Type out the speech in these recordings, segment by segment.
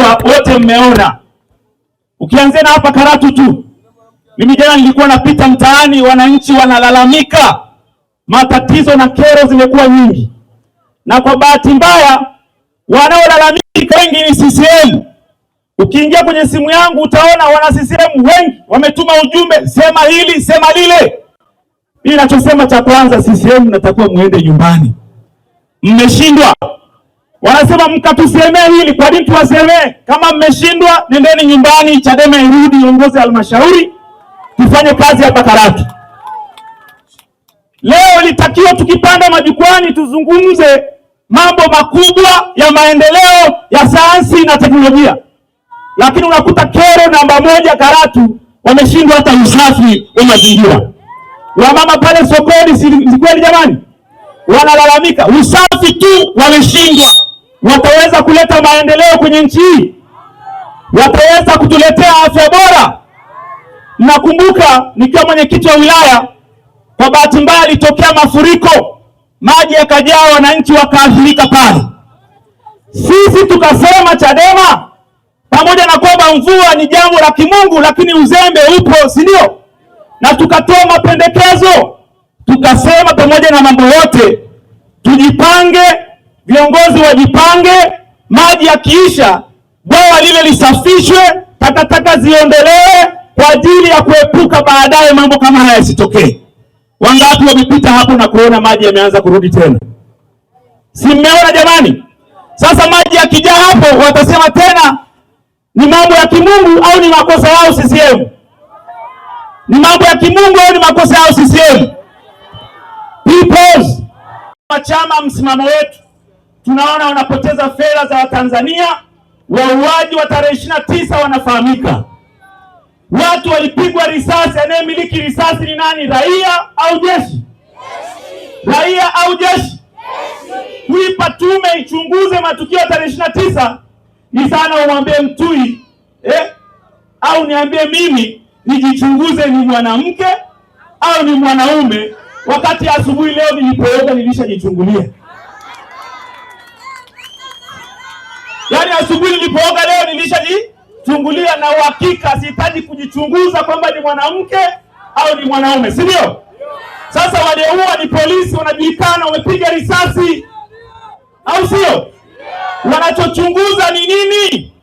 najua wote mmeona. Ukianzia na hapa Karatu tu. Mimi jana nilikuwa napita mtaani, wananchi wanalalamika. Matatizo na kero zimekuwa nyingi. Na kwa bahati mbaya wanaolalamika wengi ni CCM. Ukiingia kwenye simu yangu utaona wana CCM wengi wametuma ujumbe, sema hili, sema lile. Mimi ninachosema cha kwanza, CCM natakuwa muende nyumbani. Mmeshindwa. Wanasema mkatusemee hili, kwa nini tuwasemee? Kama mmeshindwa, nendeni nyumbani, Chadema irudi iongoze halmashauri, tufanye kazi hapa Karatu. Leo ilitakiwa tukipanda majukwani tuzungumze mambo makubwa ya maendeleo ya sayansi na teknolojia. Lakini unakuta kero namba moja Karatu, wameshindwa hata usafi wa mazingira. Wamama pale sokoni, si kweli jamani? Wanalalamika usafi tu wameshindwa. Wataweza kuleta maendeleo kwenye nchi hii? Wataweza kutuletea afya bora? Nakumbuka nikiwa mwenyekiti wa wilaya, kwa bahati mbaya ilitokea mafuriko, maji yakajaa, wananchi wakaathirika pale. Sisi tukasema Chadema, pamoja na kwamba mvua ni jambo la kimungu, lakini uzembe upo, si ndio? Na tukatoa mapendekezo, tukasema pamoja na mambo yote tujipange, viongozi wajipange, maji yakiisha bwawa lile lisafishwe, takataka ziondolewe kwa ajili ya kuepuka baadaye mambo kama haya yasitokee. Wangapi wamepita hapo na kuona maji yameanza kurudi tena? Si mmeona jamani? Sasa maji yakijaa hapo watasema tena ni mambo ya kimungu au ni makosa yao CCM? Ni mambo ya kimungu au ni makosa yao CCM? Peoples, chama msimamo wetu, tunaona wanapoteza fedha za Watanzania. Wauaji wa tarehe 29 wanafahamika. Watu walipigwa risasi, anayemiliki risasi ni nani? Raia au jeshi? Raia au jeshi? Kuipa tume ichunguze matukio ya tarehe 29 ni sana umwambie Mtui au niambie mimi nijichunguze ni mwanamke au ni mwanaume, wakati asubuhi leo nilipooga nilishajichungulia. Yaani asubuhi nilipooga leo nilishajichungulia, na uhakika sihitaji kujichunguza kwamba ni mwanamke au ni mwanaume, si ndio? Sasa walioua ni polisi, wanajulikana, wamepiga risasi, au sio? Wanachochunguza ni nini?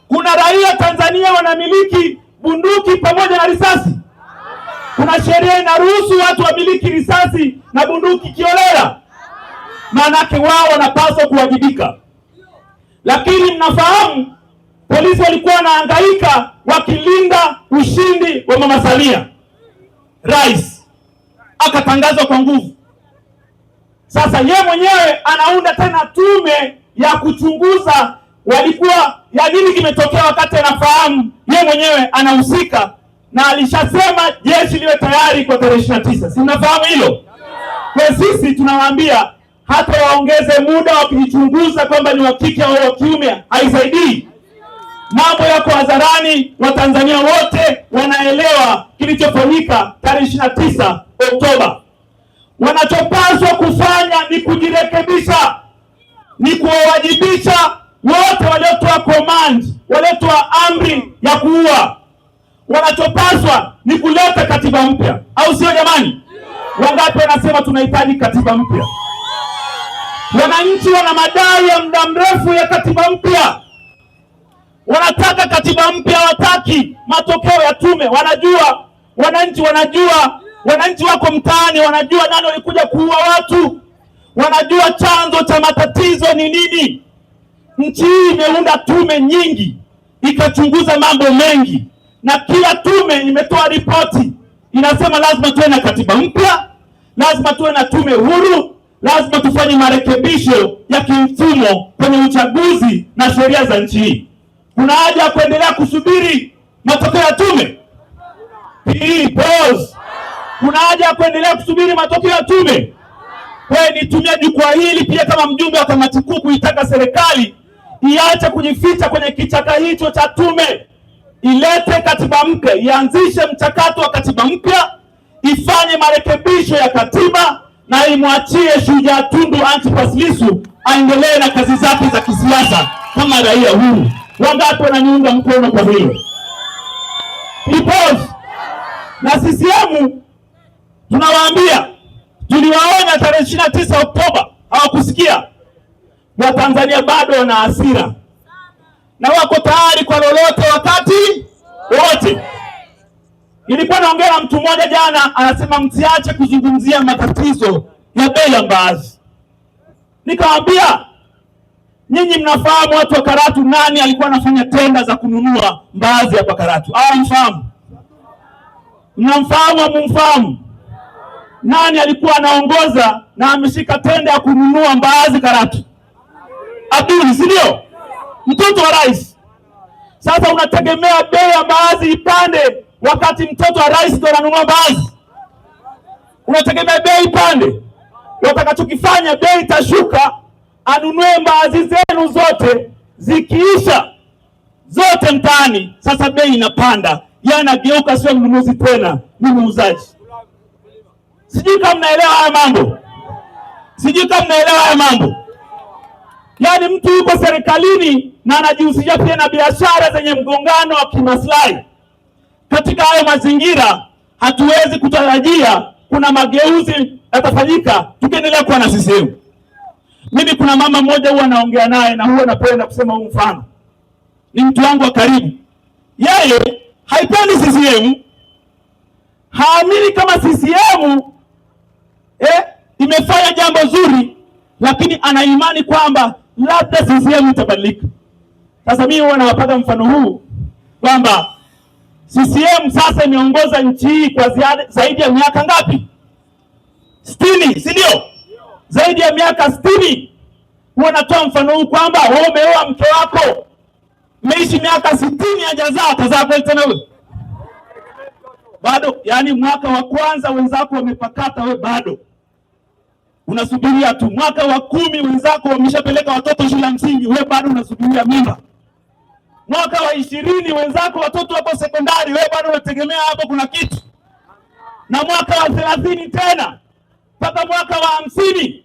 Kuna raia Tanzania wanamiliki bunduki pamoja na risasi? Kuna sheria inaruhusu watu wamiliki risasi na bunduki kiolela? Maanake wao wanapaswa kuwajibika. Lakini mnafahamu polisi walikuwa wanahangaika wakilinda ushindi wa Mama Samia. Rais akatangazwa kwa nguvu. Sasa yeye mwenyewe anaunda tena tume ya kuchunguza walikuwa ya nini kimetokea, wakati anafahamu yeye mwenyewe anahusika na alishasema jeshi liwe tayari kwa tarehe 29. Si mnafahamu hilo? Kwa sisi tunawaambia hata waongeze muda wa kujichunguza kwamba ni wa kike au wa kiume, haisaidii. Mambo yako hadharani, Watanzania wote wanaelewa kilichofanyika tarehe 29 Oktoba. Wanachopaswa kufanya ni kujirekebisha, ni kuwawajibisha wote waliotoa command, waliotoa amri ya kuua. Wanachopaswa ni kuleta katiba mpya, au sio jamani? Wangapi wanasema tunahitaji katiba mpya? Wananchi wana madai ya muda mrefu ya katiba mpya. Wanataka katiba mpya, wataki matokeo ya tume. Wanajua, wananchi wanajua, wananchi wako mtaani, wanajua nani walikuja kuua watu, wanajua chanzo cha matatizo ni nini. Nchi hii imeunda tume nyingi, ikachunguza mambo mengi, na kila tume imetoa ripoti inasema lazima tuwe na katiba mpya, lazima tuwe na tume huru, lazima tufanye marekebisho ya kimfumo kwenye uchaguzi na sheria za nchi hii. Kuna haja ya kuendelea kusubiri matokeo ya tume? Pause. Kuna haja ya kuendelea kusubiri matokeo ya tume? Kwa nitumia jukwaa hili pia kama mjumbe wa kamati kuu kuitaka serikali iache kujificha kwenye kichaka hicho cha tume, ilete katiba mpya, ianzishe mchakato wa katiba mpya, ifanye marekebisho ya katiba na imwachie Shujaa Tundu Antipas Lissu aendelee na kazi zake za kisiasa kama raia huru. Wangapi wananiunga mkono kwa hilo? Because na CCM tunawaambia, tuliwaonya tarehe 29 Oktoba, hawakusikia. Watanzania bado wana hasira na wako tayari kwa lolote wakati wote. Nilikuwa naongea na mtu mmoja jana, anasema msiache kuzungumzia matatizo ya bei ya mbaazi. Nikamwambia, nyinyi mnafahamu watu wa Karatu nani alikuwa anafanya tenda za kununua mbaazi hapa Karatu? Mfahamu? Mnamfahamu au mumfahamu? Nani alikuwa anaongoza na ameshika tenda ya kununua mbaazi Karatu? Abdul, si ndio? Mtoto wa rais. Sasa unategemea bei ya mbaazi ipande wakati mtoto wa rais ndio ananunua mbaazi? Unategemea bei ipande? Watakachokifanya bei itashuka, anunue mbaazi zenu zote, zikiisha zote mtaani, sasa bei inapanda. Yanageuka sio mnunuzi tena, ni muuzaji. Sijui kama mnaelewa haya mambo. Yaani mtu yuko serikalini na anajihusisha pia na biashara zenye mgongano wa kimaslahi. Katika hayo mazingira hatuwezi kutarajia kuna mageuzi yatafanyika tukiendelea kuwa na CCM. Mimi kuna mama mmoja huwa naongea naye na huwa napenda kusema huu mfano. Ni mtu wangu wa karibu. Yeye haipendi CCM. Haamini kama CCM imefanya jambo zuri, lakini ana imani kwamba labda CCM itabadilika. Sasa mimi huwa nawapata mfano huu kwamba CCM sasa imeongoza nchi hii kwa zaidi ya miaka ngapi? 60, si ndio? Zaidi ya miaka 60. Huwa natoa mfano huu kwamba wewe umeoa mke wako, umeishi miaka 60 hajazaa, atazaa kweli tena wewe? Bado, yani mwaka wa kwanza wenzako wamepakata, wewe bado unasubiria tu. Mwaka wa 10 wenzako wameshapeleka watoto shule ya msingi, wewe bado unasubiria mimba. Mwaka wa 20 wenzako watoto wako sekondari, wewe bado unategemea hapo kuna kitu. Na mwaka wa 30 tena mpaka mwaka wa 50,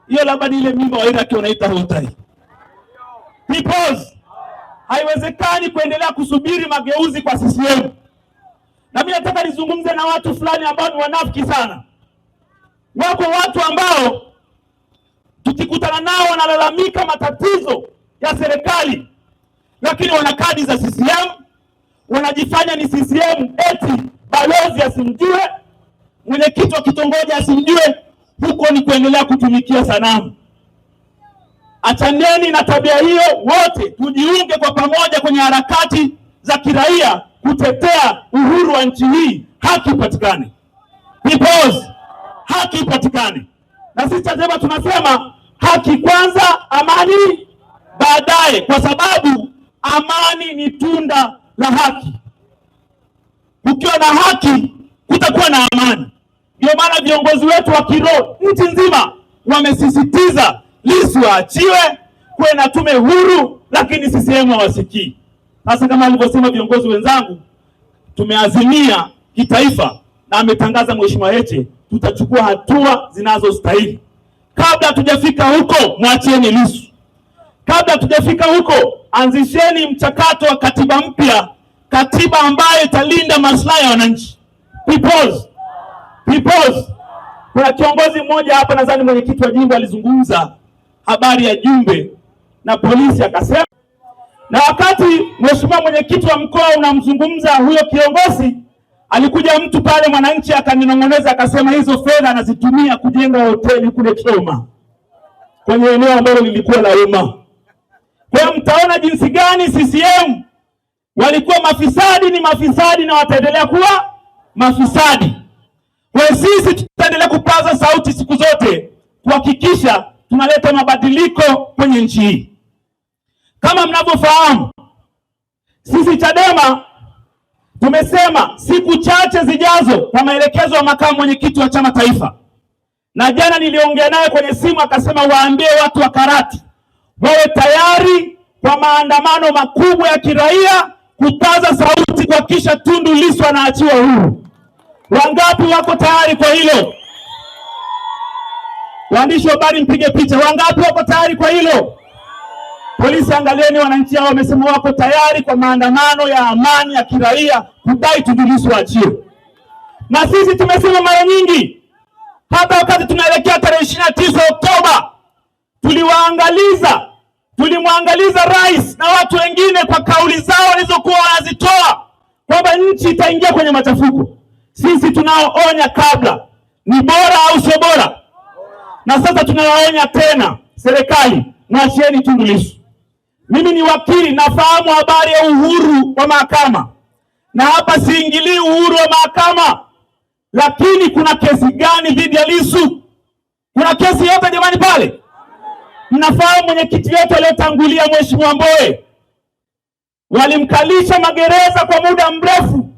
hiyo labda ni ile mimba wa Iraki wanaita hotai. Because haiwezekani kuendelea kusubiri mageuzi kwa CCM. Na mimi nataka nizungumze na watu fulani ambao ni wanafiki sana. Wako watu ambao tukikutana nao wanalalamika matatizo ya serikali, lakini wana kadi za CCM, wanajifanya ni CCM, eti balozi asimjue, mwenyekiti wa kitongoji asimjue. Huko ni kuendelea kutumikia sanamu. Achaneni na tabia hiyo wote, tujiunge kwa pamoja kwenye harakati za kiraia kutetea uhuru wa nchi hii, haki ipatikane. Because haki ipatikane. Na sisi Chadema tunasema haki kwanza, amani baadaye, kwa sababu amani ni tunda la haki. Ukiwa na haki kutakuwa na amani. Ndio maana viongozi wetu wa kiroho nchi nzima wamesisitiza Lissu aachiwe, kuwe na tume huru, lakini CCM hawasikii. Sasa kama alivyosema viongozi wenzangu, tumeazimia kitaifa na ametangaza Mheshimiwa Heche, tutachukua hatua zinazostahili. Kabla hatujafika huko, mwachieni Lissu. Kabla hatujafika huko, anzisheni mchakato wa katiba mpya, katiba ambayo italinda maslahi ya wananchi. Because kuna kiongozi mmoja hapa, nadhani mwenyekiti wa jimbo, alizungumza habari ya Jumbe na polisi akasema, na wakati mheshimiwa mwenyekiti wa mkoa unamzungumza huyo kiongozi, alikuja mtu pale mwananchi akaninong'oneza akasema hizo fedha anazitumia kujenga hoteli kule Choma, kwenye eneo ambalo lilikuwa la umma. Kwa hiyo mtaona jinsi gani CCM walikuwa mafisadi, ni mafisadi na wataendelea kuwa mafisadi. Kwa sisi tutaendelea kupaza sauti siku zote kuhakikisha tunaleta mabadiliko kwenye nchi hii. Kama mnavyofahamu, sisi Chadema tumesema siku chache zijazo, kwa maelekezo ya makamu mwenyekiti wa chama taifa, na jana niliongea naye kwenye simu akasema waambie watu wa Karatu wawe tayari kwa maandamano makubwa ya kiraia kupaza sauti kuhakikisha Tundu Lissu anaachiwa huru. Wangapi wako tayari kwa hilo? Waandishi wa habari mpige picha. Wangapi wako tayari kwa hilo? Polisi, angalieni, wananchi hao wamesema wako tayari kwa maandamano ya amani ya kiraia kudai Tundu Lissu waachiwe. Na sisi tumesema mara nyingi, hata wakati tunaelekea tarehe 29 Oktoba, tulimwangaliza rais na watu wengine kwa kauli zao walizokuwa wanazitoa kwamba nchi itaingia kwenye machafuko. Sisi tunaoonya kabla, ni bora au sio bora? Na sasa tunawaonya tena, serikali, mwachieni Tundu Lissu. Mimi ni wakili, nafahamu habari ya uhuru wa mahakama, na hapa siingilii uhuru wa mahakama, lakini kuna kesi gani dhidi ya Lissu? Kuna kesi yote jamani pale? Mnafahamu mwenyekiti wetu aliyotangulia Mheshimiwa Mbowe, walimkalisha magereza kwa muda mrefu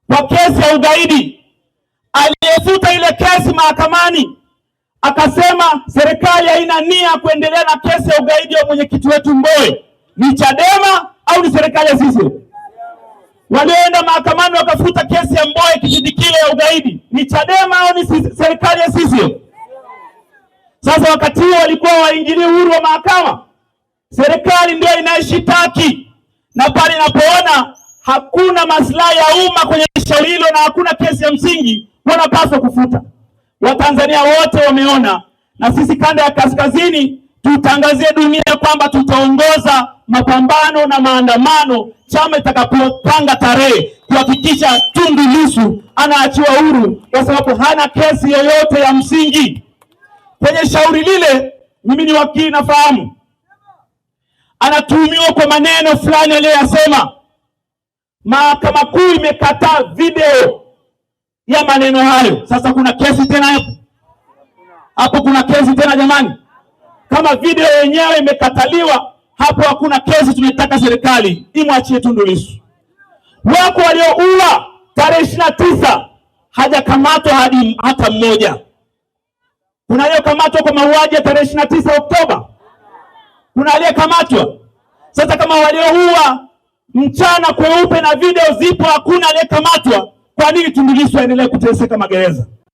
kwa kesi ya ugaidi. Aliyefuta ile kesi mahakamani akasema serikali haina nia kuendelea na kesi ya ugaidi wa mwenyekiti wetu Mbowe. Ni Chadema au ni serikali ya CCM? Walioenda mahakamani wakafuta kesi ya Mbowe kipindi kile ya ugaidi, ni Chadema au ni serikali ya CCM? Sasa wakati huo walikuwa waingilie uhuru wa mahakama. Serikali ndio inayeshitaki, na pale inapoona hakuna maslahi ya umma kwenye shauri hilo na hakuna kesi ya msingi, wanapaswa kufuta. Watanzania wote wameona, na sisi kanda ya kaskazini tutangazie dunia kwamba tutaongoza mapambano na maandamano chama itakapopanga tarehe kuhakikisha Tundu Lissu anaachiwa huru, kwa sababu hana kesi yoyote ya msingi. Kwenye shauri lile, mimi ni wakili, nafahamu anatuhumiwa kwa maneno fulani aliyosema. Mahakama Kuu imekataa video ya maneno hayo. Sasa kuna kesi tena hapo? Kuna kesi tena jamani? Kama video yenyewe imekataliwa, hapo hakuna kesi. Tunataka serikali imwachie Tundu Lissu. Wako walioua tarehe 29 hajakamatwa hata mmoja. Kuna aliyekamatwa kwa mauaji ya tarehe 29 Oktoba? Kuna aliyekamatwa? Sasa kama walioua mchana kweupe na video zipo, hakuna aliyekamatwa, kwa nini Tundu Lissu aendelee kuteseka magereza?